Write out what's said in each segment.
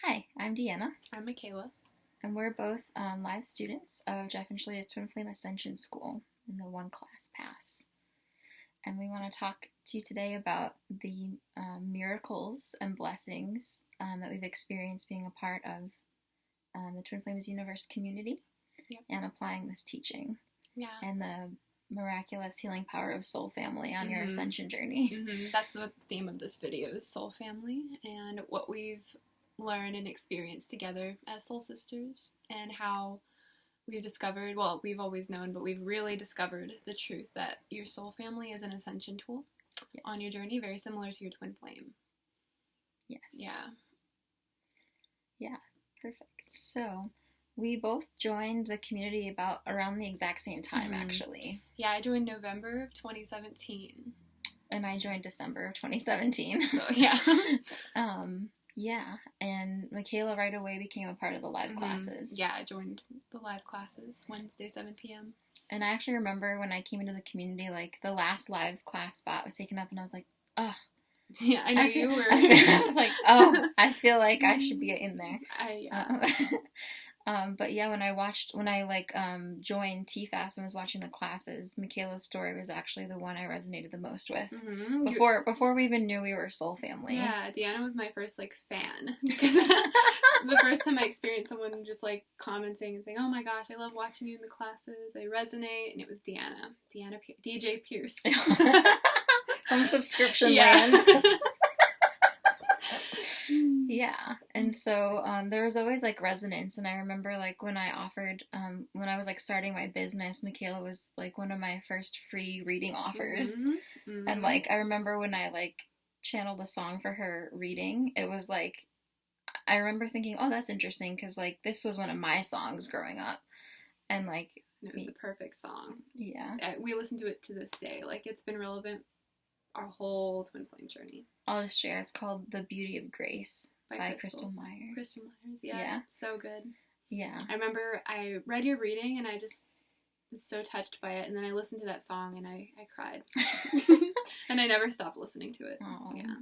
Hi, I'm Deanna, I'm Michaila. and we're both live students of Jeff and Shaleia's Twin Flame Ascension School in the one class pass. And we want to talk to you today about the miracles and blessings that we've experienced being a part of the Twin Flames Universe community and applying this teaching and the miraculous healing power of soul family on your ascension journey. That's the theme of this video, is soul family and what we've learned and experienced together as soul sisters, and how we've discovered, well, we've always known, but we've really discovered the truth that your soul family is an ascension tool on your journey, very similar to your twin flame. Yes. Yeah, perfect. So we both joined the community around the exact same time, actually. Yeah, I joined November of 2017. And I joined December of 2017. So, yeah. And Michaila right away became a part of the live classes. Yeah, I joined the live classes Wednesday, 7 p.m. And I actually remember when I came into the community, like, the last live class spot was taken up, and I was like, oh. Yeah, I know you were. I was like, oh, I feel like I should be in there. But yeah, when I joined TFAS and was watching the classes, Michaila's story was actually the one I resonated the most with. Before we even knew we were a soul family. Yeah, Deanna was my first fan, because the first time I experienced someone just commenting and saying, "Oh my gosh, I love watching you in the classes. I resonate," and it was DJ Pierce from subscription land. Yeah, and so there was always resonance, and I remember when I offered when I was starting my business, Michaila was one of my first free reading offers, and I remember when I channeled a song for her reading, it was I remember thinking, oh, that's interesting, because this was one of my songs growing up, and it was the perfect song. Yeah, we listen to it to this day. It's been relevant our whole twin flame journey. I'll just share. It's called "The Beauty of Grace" by Crystal Myers. Crystal Myers, yeah. So good. Yeah. I remember I read your reading and I just was so touched by it, and then I listened to that song and I cried. And I never stopped listening to it. Oh. Yeah.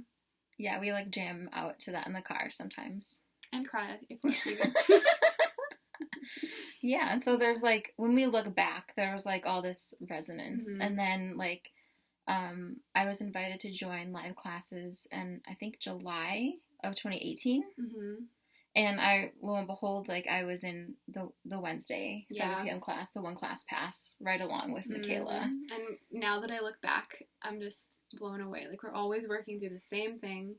Yeah, we jam out to that in the car sometimes. And cry if we're leaving. Yeah, and so there's when we look back, there was all this resonance, and then I was invited to join live classes in, I think, July of 2018. And lo and behold, I was in the Wednesday 7 p.m. class, the one class pass, right along with Michaila. And now that I look back, I'm just blown away. We're always working through the same thing,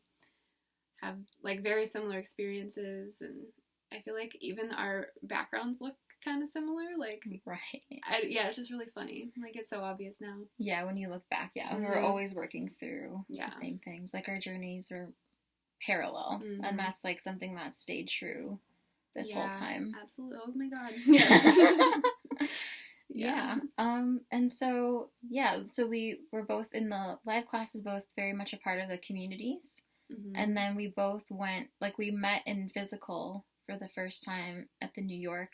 have very similar experiences, and I feel even our backgrounds look kind of similar, right. It's just really funny. It's so obvious now. Yeah, when you look back, we're always working through the same things. Our journeys are parallel, and that's something that stayed true this whole time. Absolutely. Oh my god. Yes. Yeah. And so we were both in the live classes, both very much a part of the communities, and then we both went, we met in physical for the first time at the New York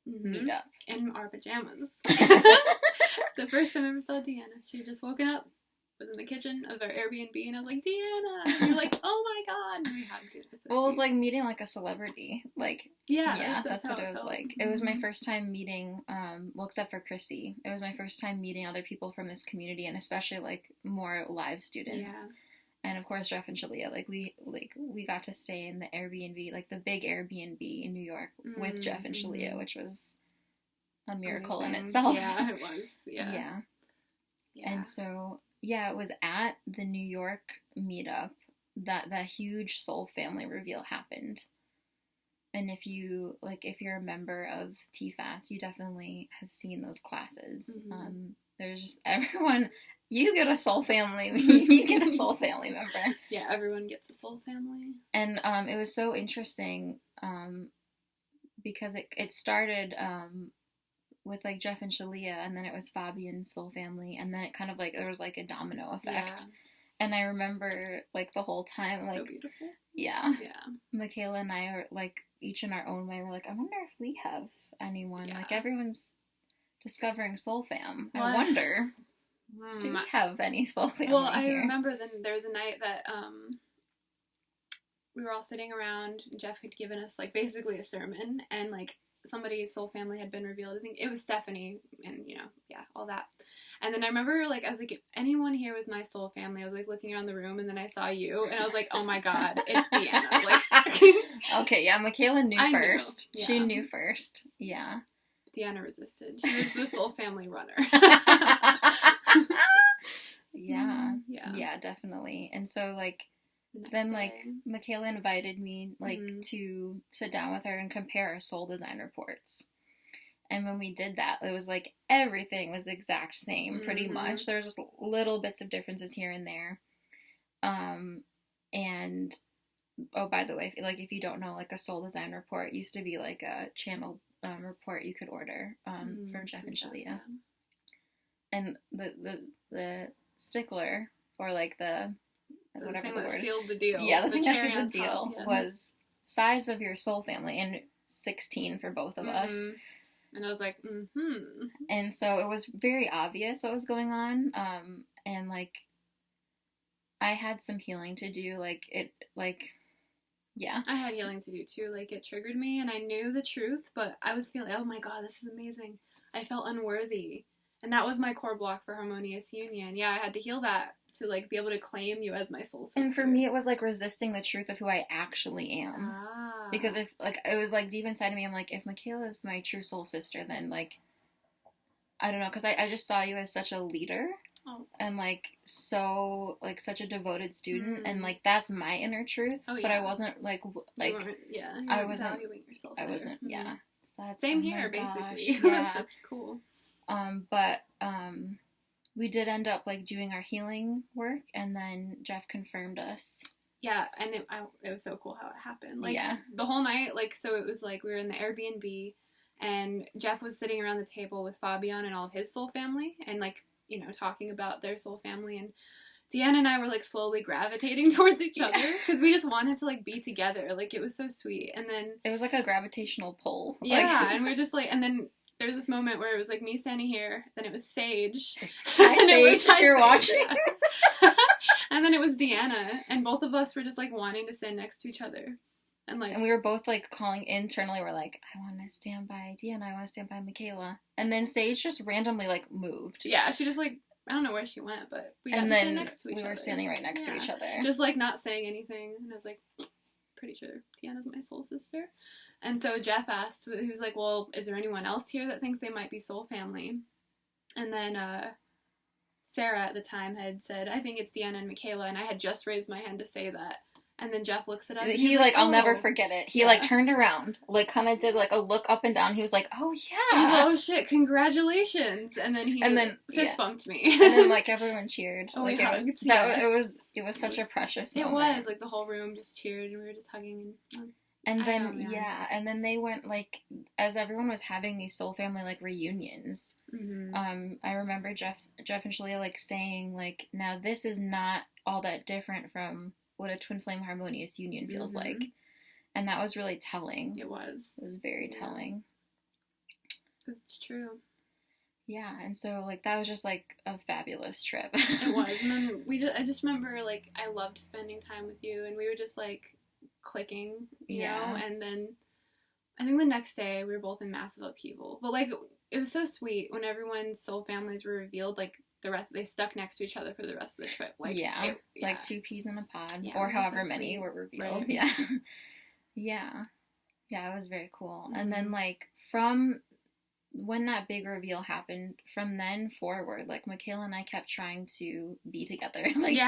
meetup. In our pajamas. The first time I ever saw Deanna, she had just woken up, was in the kitchen of our Airbnb, and I was like, Deanna! And you're like, oh my god! And we hugged. It was so it was meeting a celebrity. That's what it was felt. It was my first time meeting, except for Chrissy, it was my first time meeting other people from this community, and especially more live students. Yeah. And of course, Jeff and Shaleia, we got to stay in the Airbnb, the big Airbnb in New York with Jeff and Shaleia, which was a miracle in itself. Yeah, it was. Yeah. And so, it was at the New York meetup that the huge soul family reveal happened. And if you're a member of TFAS, you definitely have seen those classes. There's just everyone. You get a soul family. You get a soul family member. Yeah, everyone gets a soul family. And it was so interesting because it started with Jeff and Shaleia, and then it was Fabian's soul family, and then it kind of there was a domino effect. Yeah. And I remember the whole time so beautiful. Yeah. Michaila and I are each in our own way. We're I wonder if we have anyone. Everyone's discovering soul fam. Well, I wonder. Do we have any soul family Well, I here? remember then there was a night that we were all sitting around. Jeff had given us, like, basically a sermon, and, like, somebody's soul family had been revealed. I think it was Stephanie, and, you know, yeah, all that. And then I remember, like, I was like, if anyone here was my soul family, I was, like, looking around the room, and then I saw you, and I was like, oh my god, it's Deanna. Like, okay, yeah, Michaila knew first. Yeah. She knew first. Yeah. Deanna resisted. She was the soul family runner. Yeah. Yeah, definitely. And so, like, then, like, Michaila invited me, like, to sit down with her and compare our soul design reports. And when we did that, it was, like, everything was the exact same, pretty much. There was just little bits of differences here and there. And, oh, by the way, if you don't know, like, a soul design report used to be, like, a channel report you could order from Jeff and Shaleia. And the stickler, or, like, whatever the word. Sealed the deal. Yeah, the thing that sealed the deal was size of your soul family, and 16 for both of us. And I was like, And so it was very obvious what was going on. And, like, I had some healing to do. Yeah. I had healing to do too. Like, it triggered me, and I knew the truth, but I was feeling, oh my god, this is amazing. I felt unworthy. And that was my core block for harmonious union. Yeah, I had to heal that to, like, be able to claim you as my soul sister. And for me, it was, like, resisting the truth of who I actually am. Because if, like, it was, like, deep inside of me, I'm like, if Michaila is my true soul sister, then, like, I don't know, because I just saw you as such a leader. And, like, so, like, such a devoted student, and, like, that's my inner truth. But I wasn't, like, I wasn't valuing yourself. I wasn't, yeah. That's, same here, basically. Yeah. That's cool. But we did end up, like, doing our healing work, and then Jeff confirmed us. Yeah, and it was so cool how it happened. Like, the whole night, like, so it was, like, we were in the Airbnb, and Jeff was sitting around the table with Fabian and all of his soul family, and, like, you know, talking about their soul family, and Deanna and I were, like, slowly gravitating towards each other, because we just wanted to, like, be together. Like, it was so sweet, and then... It was, like, a gravitational pull. Yeah, and we're just, like, and then... There was this moment where it was, like, me standing here, then it was Sage. Hi, Sage, if you're watching. And then it was Deanna, and both of us were just, like, wanting to stand next to each other. And, like... And we were both, like, calling internally, we're like, I want to stand by Deanna, I want to stand by Michaila. And then Sage just randomly, like, moved. Yeah, she just, like, I don't know where she went, but we got to stand next to each other. We were standing right next to each other. Just, like, not saying anything, and I was like, pretty sure Deanna's my soul sister. And so Jeff asked, he was like, well, is there anyone else here that thinks they might be soul family? And then Sarah at the time had said, I think it's Deanna and Michaila, and I had just raised my hand to say that. And then Jeff looks at us. He, like, I'll never forget it. He, like, turned around, like, kind of did, like, a look up and down. He was like, oh, yeah. He's like, oh, shit, congratulations. And then he fist bumped me. And then, like, everyone cheered. Oh, like, it was such a precious moment. It was. Like, the whole room just cheered, and we were just hugging. And then, and then they went, like, as everyone was having these soul family, like, reunions, I remember Jeff and Shaleia, like, saying, like, now this is not all that different from what a twin flame harmonious union feels like. And that was really telling. It was. It was very telling. It's true. Yeah, and so, like, that was just, like, a fabulous trip. It was. And then I just remember, like, I loved spending time with you, and we were just, like, clicking, you know, and then I think the next day we were both in massive upheaval, but, like, it was so sweet when everyone's soul families were revealed, like, they stuck next to each other for the rest of the trip, like, like 2 peas in a pod, or however so many were revealed, right? yeah, it was very cool. And then, like, from when that big reveal happened, from then forward, like, Michaila and I kept trying to be together. Like,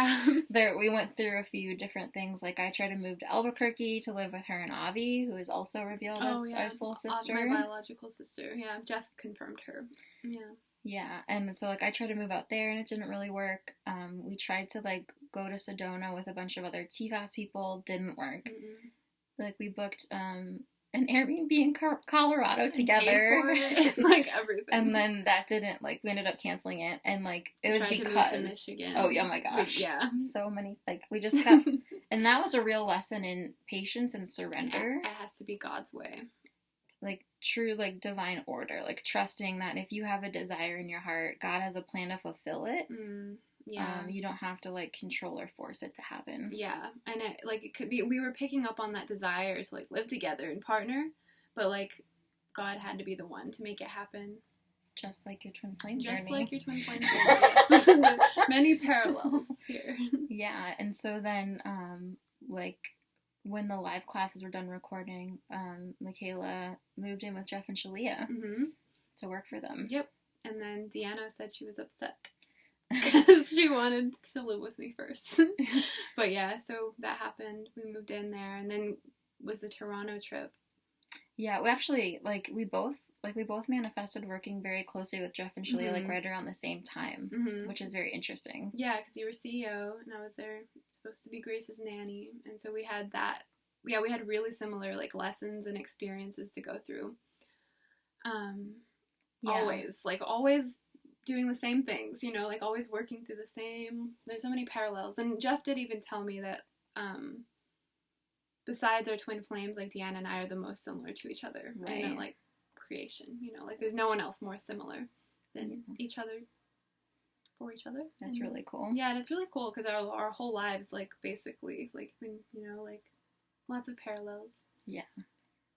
we went through a few different things. Like, I tried to move to Albuquerque to live with her and Avi, who is also revealed as our soul sister. My biological sister. Yeah, Jeff confirmed her. Yeah, and so, like, I tried to move out there, and it didn't really work. We tried to, like, go to Sedona with a bunch of other TFAS people. Didn't work. Like, we booked an Airbnb in Colorado together. Like, everything. And then that didn't, like, we ended up canceling it. And, like, it was because... to Michigan. Oh, yeah, my gosh. So many, like, we just kept... And that was a real lesson in patience and surrender. It has to be God's way. Like, true, like, divine order. Like, trusting that if you have a desire in your heart, God has a plan to fulfill it. Yeah. You don't have to, like, control or force it to happen. Yeah. And it could be, we were picking up on that desire to, like, live together and partner, but, like, God had to be the one to make it happen. Just like your twin flame journey. Just like your twin flame journey. Many parallels here. Yeah. And so then, like, when the live classes were done recording, Michaila moved in with Jeff and Shaleia to work for them. Yep. And then Deanna said she was upset because she wanted to live with me first. But yeah, so that happened. We moved in there, and then was the Toronto trip. Yeah, we actually, we both manifested working very closely with Jeff and Shaleia, like, right around the same time, which is very interesting. Yeah, because you were CEO, and I was there, supposed to be Grace's nanny, and so we had that. Yeah, we had really similar, like, lessons and experiences to go through. Always doing the same things, you know, like, always working through the same. There's so many parallels, and Jeff did even tell me that, besides our twin flames, like, Deanna and I are the most similar to each other, right? And, like, creation, you know, like, there's no one else more similar than each other for each other. That's really cool. Yeah, and it's really cool because our whole lives, like, basically, like, you know, like, lots of parallels. Yeah.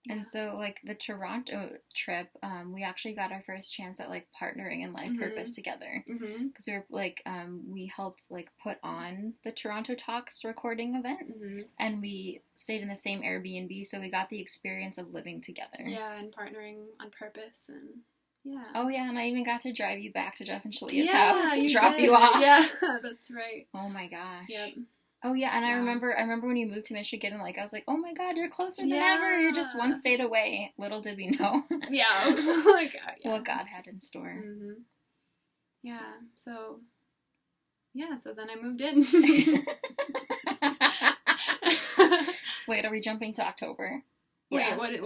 And so, like, the Toronto trip, we actually got our first chance at, like, partnering in life purpose together. Because we were, like, we helped, like, put on the Toronto Talks recording event. And we stayed in the same Airbnb, so we got the experience of living together. Yeah, and partnering on purpose, and yeah. Oh, yeah, and I even got to drive you back to Jeff and Shaleia's house, drop you off. Yeah, that's right. Oh, my gosh. Yep. Oh, yeah, and I remember when you moved to Michigan, and, like, I was like, oh, my God, you're closer than ever. You're just one state away. Little did we know. What God had in store. Yeah, so then I moved in. Wait, are we jumping to October? Wait, what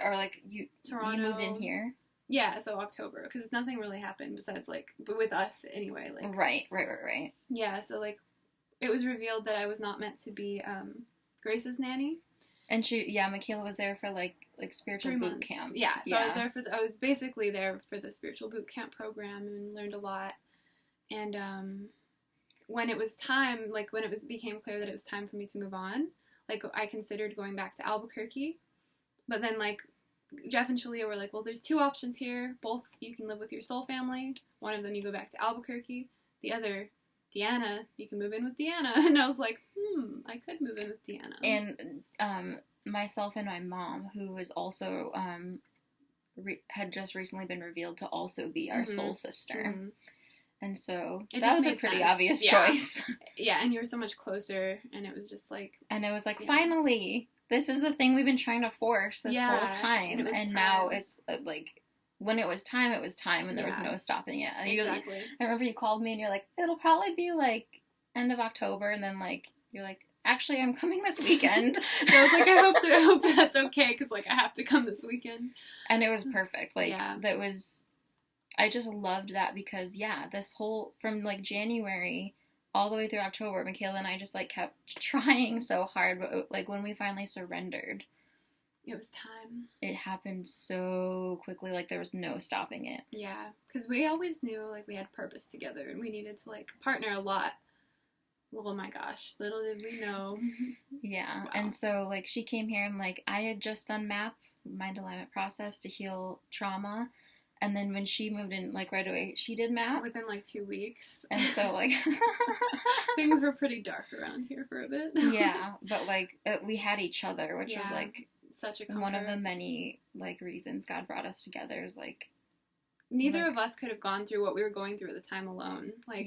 or, like, Toronto. You moved in here? Yeah, so October, because nothing really happened besides, like, but with us anyway. Like, Right. Yeah, so, like, it was revealed that I was not meant to be Grace's nanny. And Michaila was there for, like spiritual boot camp. Yeah, so I was basically there for the spiritual boot camp program and learned a lot. And when it was time, like, when it became clear that it was time for me to move on, like, I considered going back to Albuquerque. But then, like, Jeff and Shaleia were like, well, there's two options here. Both you can live with your soul family. One of them you go back to Albuquerque. The other, Deanna, you can move in with Deanna. And I was like, I could move in with Deanna. And myself and my mom, who was also, had just recently been revealed to also be our soul sister. And so that was a pretty obvious choice. Yeah, and you were so much closer, and it was just like... And it was like, finally, this is the thing we've been trying to force this whole time. And now it's, like... When it was time, and there was no stopping it. And exactly. I remember you called me, and you're like, it'll probably be, like, end of October, and then, like, you're like, actually, I'm coming this weekend. I was like, I hope that's okay, because, like, I have to come this weekend. And it was perfect. Like, that was, I just loved that, because, this whole, from, like, January all the way through October, Michaila and I just, like, kept trying so hard, but, like, when we finally surrendered, it was time. It happened so quickly, like, there was no stopping it. Yeah, because we always knew, like, we had purpose together, and we needed to, like, partner a lot. Oh my gosh, little did we know. Yeah, wow. And so, like, she came here, and, like, I had just done MAP, Mind Alignment Process, to heal trauma, and then when she moved in, like, right away, she did MAP. Within, like, 2 weeks. And so, like... Things were pretty dark around here for a bit. Yeah, but, like, we had each other, which was, like... Such a comfort. One of the many, like, reasons God brought us together is, like... Neither of us could have gone through what we were going through at the time alone. Like,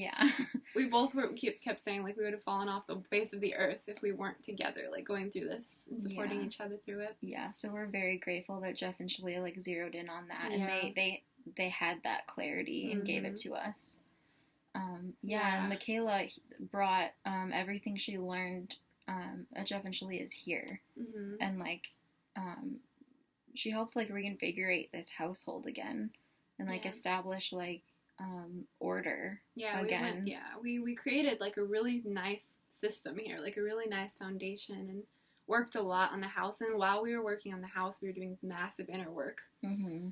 we both kept saying, like, we would have fallen off the face of the earth if we weren't together, like, going through this and supporting each other through it. Yeah, so we're very grateful that Jeff and Shaleia, like, zeroed in on that, and they had that clarity and gave it to us. And Michaila brought everything she learned at Jeff and Shaleia's here, and, like, she helped, like, reinvigorate this household again, and, like, establish, like, order again. We created, like, a really nice system here, like, a really nice foundation, and worked a lot on the house. And while we were working on the house, we were doing massive inner work,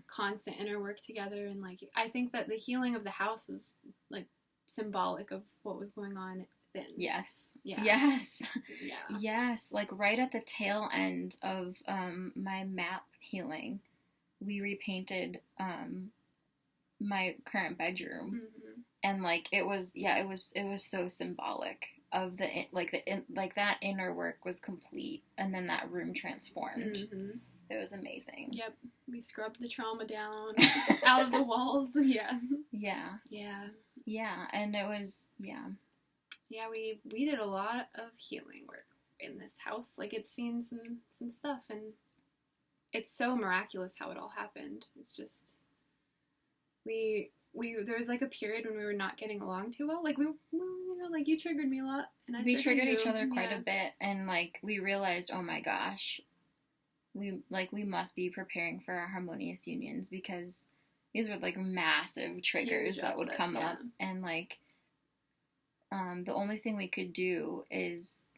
constant inner work together. And, like, I think that the healing of the house was, like, symbolic of what was going on then. Yes. Yeah. Yes. Yeah. Yes. Like right at the tail end of my map healing, we repainted my current bedroom. Mm-hmm. And like it was so symbolic of that inner work was complete, and then that room transformed. Mm-hmm. It was amazing. Yep. We scrubbed the trauma down out of the walls. Yeah. Yeah. Yeah. Yeah. And it was, yeah. Yeah, we did a lot of healing work in this house. Like, it's seen some stuff, and it's so miraculous how it all happened. It's just, there was like a period when we were not getting along too well. Like, like you triggered me a lot, and we triggered you. each other quite a bit, and like we realized, oh my gosh, we must be preparing for our harmonious unions, because these were like massive triggers Huge that would upsets, come up, and like the only thing we could do is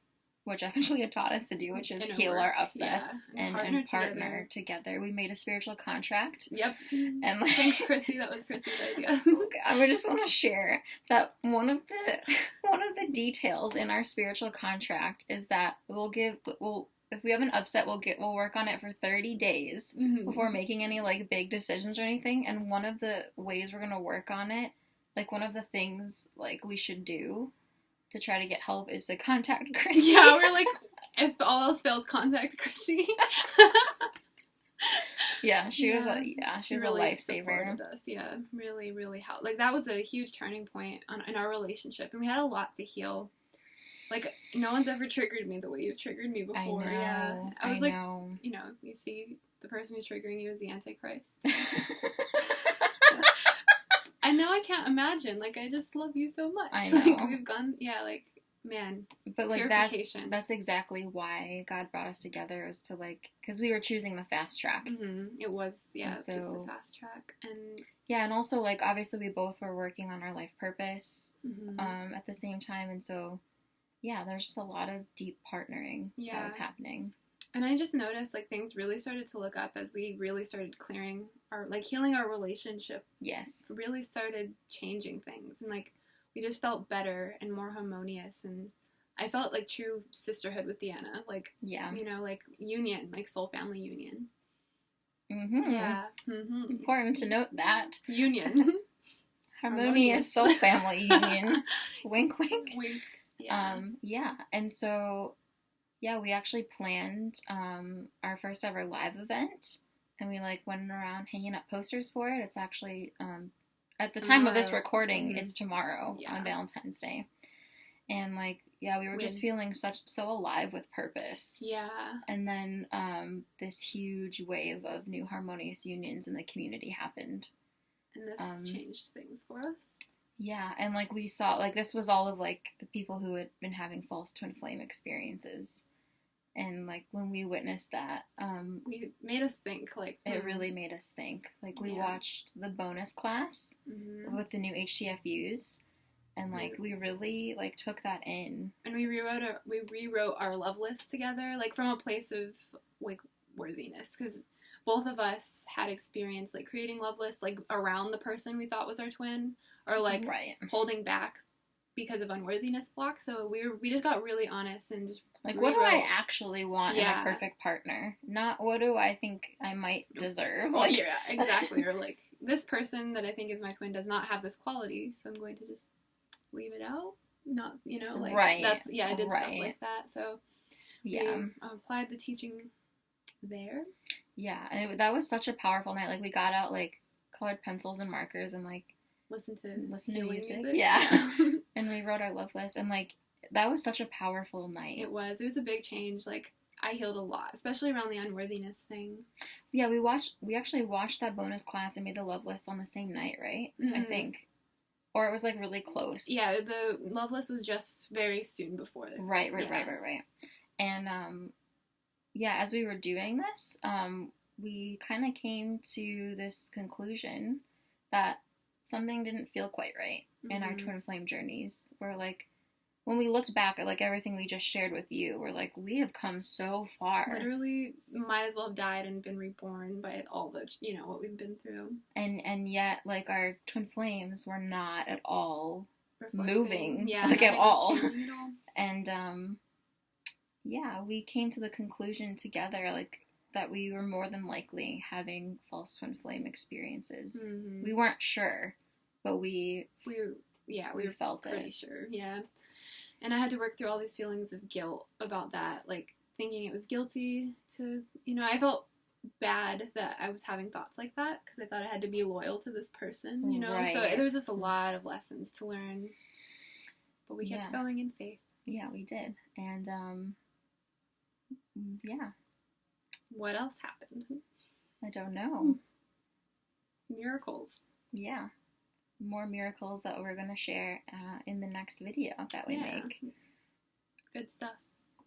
what Jeff and Shaleia taught us to do, which is heal our upsets and partner together. We made a spiritual contract. Yep. And like, thanks, Chrissy. That was Chrissy's idea. I just want to share that one of the details in our spiritual contract is that if we have an upset, we'll work on it for 30 days before making any like big decisions or anything. And one of the ways we're gonna work on it, like one of the things like we should do to try to get help, is to contact Chrissy. Yeah, we're like, if all else fails, contact Chrissy. Yeah, she was a really lifesaver. Us. Yeah, really, really helped. Like, that was a huge turning point in our relationship, and we had a lot to heal. Like, no one's ever triggered me the way you've triggered me before. I know, yeah, I was know. You see, the person who's triggering you is the Antichrist. And now I can't imagine. Like, I just love you so much. I know. Like, we've gone, like, man. But like that's exactly why God brought us together, was to like, because we were choosing the fast track. Mm-hmm. It was, just the fast track, and yeah, and also like obviously we both were working on our life purpose at the same time, and so yeah, there's just a lot of deep partnering that was happening. And I just noticed, like, things really started to look up as we really started clearing healing our relationship. Yes. Really started changing things. And, like, we just felt better and more harmonious. And I felt like true sisterhood with Deanna. Like, like union, like soul family union. Mm-hmm. Yeah. Mm-hmm. Important to note that. Union. Harmonious soul family union. Wink, wink. Wink. Yeah. Yeah. And so... yeah, we actually planned our first ever live event, and we like went around hanging up posters for it. It's actually at the time of this recording, it's tomorrow on Valentine's Day, and like we were just feeling so alive with purpose. Yeah, and then this huge wave of new harmonious unions in the community happened, and this changed things for us. Yeah, and like we saw, like this was all of like the people who had been having false twin flame experiences. And like when we witnessed that, we made us think. Like it really made us think. Like we watched the bonus class with the new HTFUs, and like we really like took that in. And we rewrote our love list together, like from a place of like worthiness, because both of us had experienced like creating love lists like around the person we thought was our twin, or like holding back because of unworthiness block. So we just got really honest and just like, what do I actually want in a perfect partner? Not what do I think I might deserve. Like, yeah, exactly. Or like, this person that I think is my twin does not have this quality, so I'm going to just leave it out. Not, like that's I did stuff like that. So we applied the teaching there. Yeah, and that was such a powerful night. Like we got out like colored pencils and markers and like listen to music. Yeah. And we wrote our love list, and like that was such a powerful night. It was a big change. Like I healed a lot, especially around the unworthiness thing. Yeah, we actually watched that bonus class and made the love list on the same night, right? I think. Or it was like really close. Yeah, the love list was just very soon before. Right. And as we were doing this, we kind of came to this conclusion that something didn't feel quite right in our twin flame journeys. We're like, when we looked back at like everything we just shared with you, we're like, we have come so far. Literally might as well have died and been reborn by all the, what we've been through. And yet, like, our twin flames were not at all moving, Yeah, like at all. At all. And yeah, we came to the conclusion together, like, that we were more than likely having false twin flame experiences. Mm-hmm. We weren't sure, but we felt pretty it. sure, yeah. And I had to work through all these feelings of guilt about that, like thinking it was guilty to, I felt bad that I was having thoughts like that because I thought I had to be loyal to this person, Right. So there was just a lot of lessons to learn, but we kept going in faith. Yeah, we did. And yeah. What else happened? I don't know. Miracles. Yeah. More miracles that we're going to share in the next video that we make. Good stuff.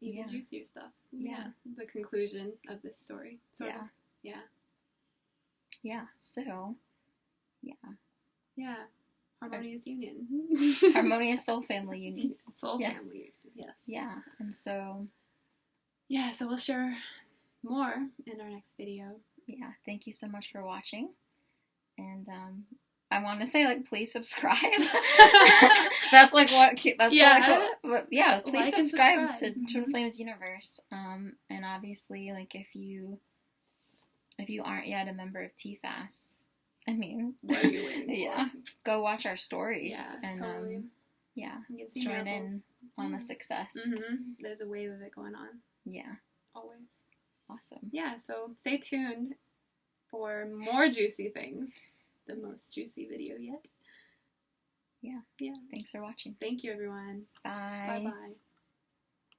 Even juicier stuff. Yeah. The conclusion of this story. Sort of. Yeah. Yeah. So, yeah. Yeah. Harmonious union. Harmonious soul family union. Soul family. Yes. Yeah. And so. Yeah, so we'll share more in our next video. Yeah. Thank you so much for watching. And I want to say, like, please subscribe. That's like what. That's please subscribe to Twin Flames Universe. And obviously, like, if you aren't yet a member of TFAS, I mean, what are you waiting for? Go watch our stories. Yeah, and totally. Join in on the success. Mm-hmm. There's a wave of it going on. Yeah, always. Awesome. Yeah, so stay tuned for more juicy things. The most juicy video yet. Yeah. Thanks for watching. Thank you, everyone. Bye. Bye-bye.